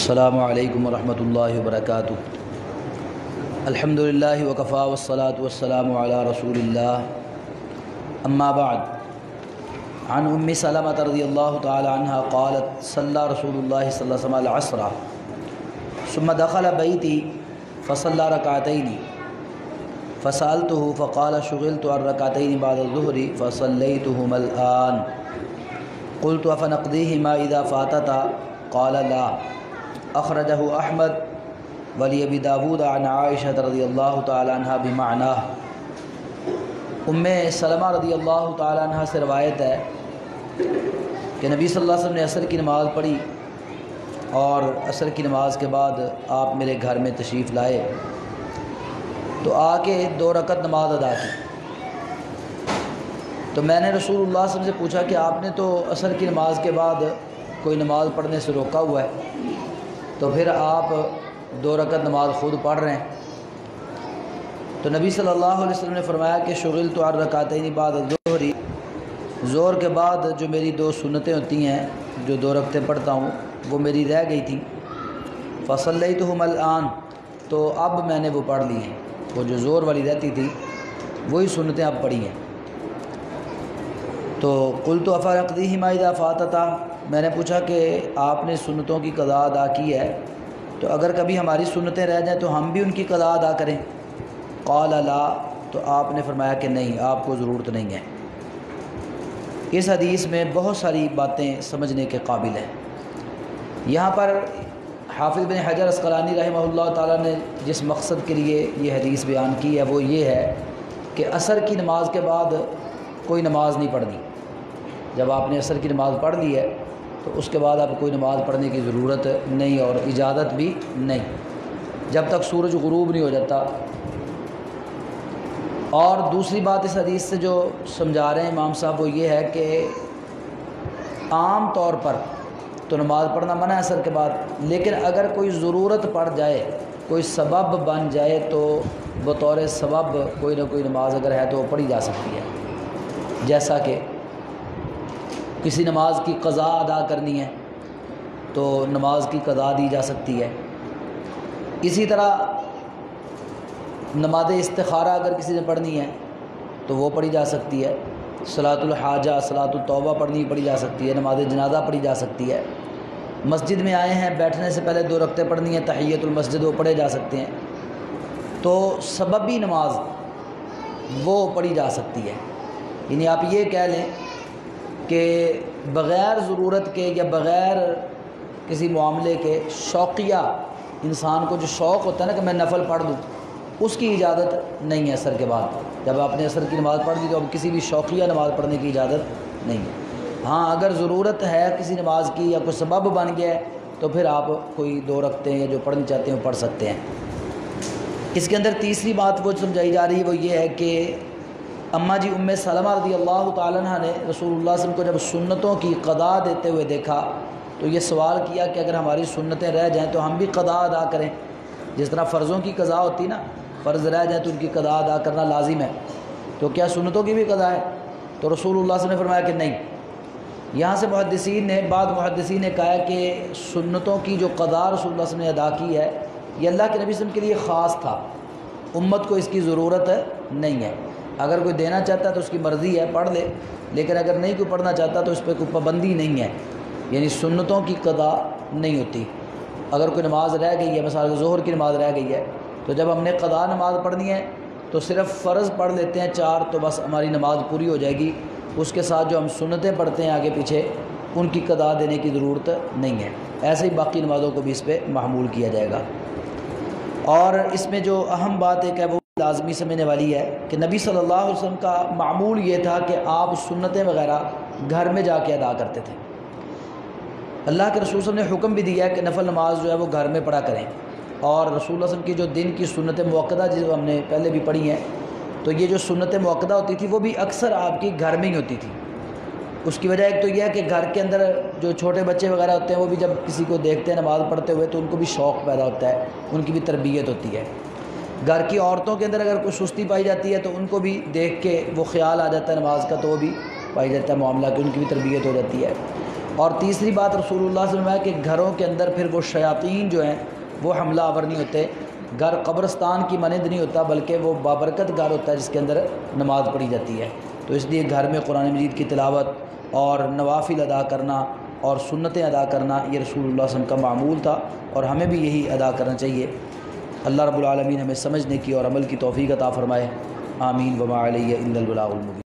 السلام علیکم ورحمۃ اللہ وبرکاتہ۔ الحمدللہ وکفا والصلاة والسلام علی رسول اللہ، اما بعد، عن ام سلمہ رضی اللہ تعالی عنہ قالت صلی رسول اللہ صلی اللہ علیہ وسلم العصر ثم دخل بیتی فصلی رکعتین فسألته فقال شغلت عن رکعتین بعد الظہر فصلیتهما الآن قلت افنقضیہما اذا فاتتا قال لا، اخرجہ احمد ولی ابی داود عن عائشہ رضی اللہ تعالی عنہ بمعنہ۔ ام سلمہ رضی اللہ تعالی عنہ سے روایت ہے کہ نبی صلی اللہ علیہ وسلم نے عصر کی نماز پڑھی اور عصر کی نماز کے بعد آپ میرے گھر میں تشریف لائے تو آ کے 2 رکعت نماز ادا کی۔ تو میں نے رسول اللہ صلی اللہ علیہ وسلم سے پوچھا کہ آپ نے تو عصر کی نماز کے بعد کوئی نماز پڑھنے سے روکا ہوا ہے، تو پھر آپ 2 رکعت نماز خود پڑھ رہے ہیں؟ تو نبی صلی اللہ علیہ وسلم نے فرمایا کہ شغلت عن رکعتین بعد الظہر، ظہر کے بعد جو میری 2 سنتیں ہوتی ہیں، جو 2 رکعتیں پڑھتا ہوں، وہ میری رہ گئی تھیں۔ فصلیتہما الآن، تو اب میں نے وہ پڑھ لی ہیں، وہ جو ظہر والی رہتی تھی وہی سنتیں اب پڑھی ہیں۔ تو قلت افنقضیہما اذا فاتتا، میں نے پوچھا کہ آپ نے سنتوں کی قضا ادا کی ہے، تو اگر کبھی ہماری سنتیں رہ جائیں تو ہم بھی ان کی قضا ادا کریں؟ قال لا، تو آپ نے فرمایا کہ نہیں، آپ کو ضرورت نہیں ہے۔ اس حدیث میں بہت ساری باتیں سمجھنے کے قابل ہیں۔ یہاں پر حافظ بن حجر عسقلانی رحمہ اللہ تعالیٰ نے جس مقصد کے لیے یہ حدیث بیان کی ہے وہ یہ ہے کہ عصر کی نماز کے بعد کوئی نماز نہیں پڑھنی۔ جب آپ نے عصر کی نماز پڑھ لی ہے تو اس کے بعد اب کوئی نماز پڑھنے کی ضرورت نہیں اور اجازت بھی نہیں، جب تک سورج غروب نہیں ہو جاتا۔ اور دوسری بات اس حدیث سے جو سمجھا رہے ہیں امام صاحب وہ یہ ہے کہ عام طور پر تو نماز پڑھنا منع ہے عصر کے بعد، لیکن اگر کوئی ضرورت پڑ جائے، کوئی سبب بن جائے، تو بطور سبب کوئی نہ کوئی نماز اگر ہے تو وہ پڑھی جا سکتی ہے۔ جیسا کہ کسی نماز کی قضا ادا کرنی ہے تو نماز کی قضا دی جا سکتی ہے۔ اسی طرح نماز استخارہ اگر کسی نے پڑھنی ہے تو وہ پڑھی جا سکتی ہے۔ صلاۃ الحاجہ، صلاۃ التوبہ پڑھی جا سکتی ہے، نماز جنازہ پڑھی جا سکتی ہے۔ مسجد میں آئے ہیں، بیٹھنے سے پہلے 2 رکعتیں پڑھنی ہیں، تحیۃ المسجد، وہ پڑھے جا سکتے ہیں۔ تو سببی نماز وہ پڑھی جا سکتی ہے، یعنی آپ یہ کہہ لیں کہ بغیر ضرورت کے یا بغیر کسی معاملے کے شوقیہ انسان کو جو شوق ہوتا ہے نا کہ میں نفل پڑھ دوں، اس کی اجازت نہیں ہے عصر کے بعد۔ جب آپ نے عصر کی نماز پڑھ دی تو اب کسی بھی شوقیہ نماز پڑھنے کی اجازت نہیں ہے۔ ہاں، اگر ضرورت ہے کسی نماز کی یا کوئی سبب بن گیا ہے تو پھر آپ کوئی 2 رکعتیں یا جو پڑھنی چاہتے ہیں وہ پڑھ سکتے ہیں۔ اس کے اندر تیسری بات وہ سمجھائی جا رہی ہے وہ یہ ہے کہ اماں جی ام سلمہ رضی اللہ تعالیٰ عنہ نے رسول اللہ صلی اللہ علیہ وسلم کو جب سنتوں کی قضا دیتے ہوئے دیکھا تو یہ سوال کیا کہ اگر ہماری سنتیں رہ جائیں تو ہم بھی قضا ادا کریں؟ جس طرح فرضوں کی قضا ہوتی نا، فرض رہ جائیں تو ان کی قضا ادا کرنا لازم ہے، تو کیا سنتوں کی بھی قضا ہے؟ تو رسول اللہ صلی اللہ علیہ وسلم نے فرمایا کہ نہیں۔ یہاں سے بعض محدثین نے کہا ہے کہ سنتوں کی جو قضا رسول اللہ صلی اللہ علیہ وسلم نے ادا کی ہے یہ اللہ کے نبی صلی اللہ علیہ وسلم کے لیے خاص تھا، امت کو اس کی ضرورت نہیں ہے۔ اگر کوئی دینا چاہتا ہے تو اس کی مرضی ہے، پڑھ لے، لیکن اگر نہیں کوئی پڑھنا چاہتا تو اس پہ کوئی پابندی نہیں ہے، یعنی سنتوں کی قضا نہیں ہوتی۔ اگر کوئی نماز رہ گئی ہے، مثلا ظہر کی نماز رہ گئی ہے، تو جب ہم نے قضا نماز پڑھنی ہے تو صرف فرض پڑھ لیتے ہیں 4، تو بس ہماری نماز پوری ہو جائے گی۔ اس کے ساتھ جو ہم سنتیں پڑھتے ہیں آگے پیچھے، ان کی قضا دینے کی ضرورت نہیں ہے۔ ایسے ہی باقی نمازوں کو بھی اس پہ محمول کیا جائے گا۔ اور اس میں جو اہم بات ایک ہے وہ لازمی سمجھنے والی ہے کہ نبی صلی اللہ علیہ وسلم کا معمول یہ تھا کہ آپ سنتیں وغیرہ گھر میں جا کے ادا کرتے تھے۔ اللہ کے رسول صلی اللہ علیہ وسلم نے حکم بھی دیا ہے کہ نفل نماز جو ہے وہ گھر میں پڑھا کریں، اور رسول اللہ صلی اللہ علیہ وسلم کی جو دن کی سنت موقدہ جو ہم نے پہلے بھی پڑھی ہیں، تو یہ جو سنت موقدہ ہوتی تھی وہ بھی اکثر آپ کی گھر میں ہی ہوتی تھی۔ اس کی وجہ ایک تو یہ ہے کہ گھر کے اندر جو چھوٹے بچے وغیرہ ہوتے ہیں وہ بھی جب کسی کو دیکھتے ہیں نماز پڑھتے ہوئے تو ان کو بھی شوق پیدا ہوتا ہے، ان کی بھی تربیت ہوتی ہے۔ گھر کی عورتوں کے اندر اگر کوئی سستی پائی جاتی ہے تو ان کو بھی دیکھ کے وہ خیال آ جاتا ہے نماز کا، تو وہ بھی پائی جاتا ہے معاملہ کہ ان کی بھی تربیت ہو جاتی ہے۔ اور تیسری بات رسول اللہ صلی اللہ علیہ وسلم کہ گھروں کے اندر پھر وہ شیاطین جو ہیں وہ حملہ آور نہیں ہوتے. گھر قبرستان کی مانند نہیں ہوتا بلکہ وہ بابرکت گھر ہوتا ہے جس کے اندر نماز پڑھی جاتی ہے. تو اس لیے گھر میں قرآن مجید کی تلاوت اور نوافل ادا کرنا اور سنتیں ادا کرنا یہ رسول اللہ صلی اللہ علیہ وسلم کا معمول تھا اور ہمیں بھی یہی ادا کرنا چاہیے. اللہ رب العالمین ہمیں سمجھنے کی اور عمل کی توفیق عطا فرمائے. آمین. وما علیہ الا البلاغ المبین.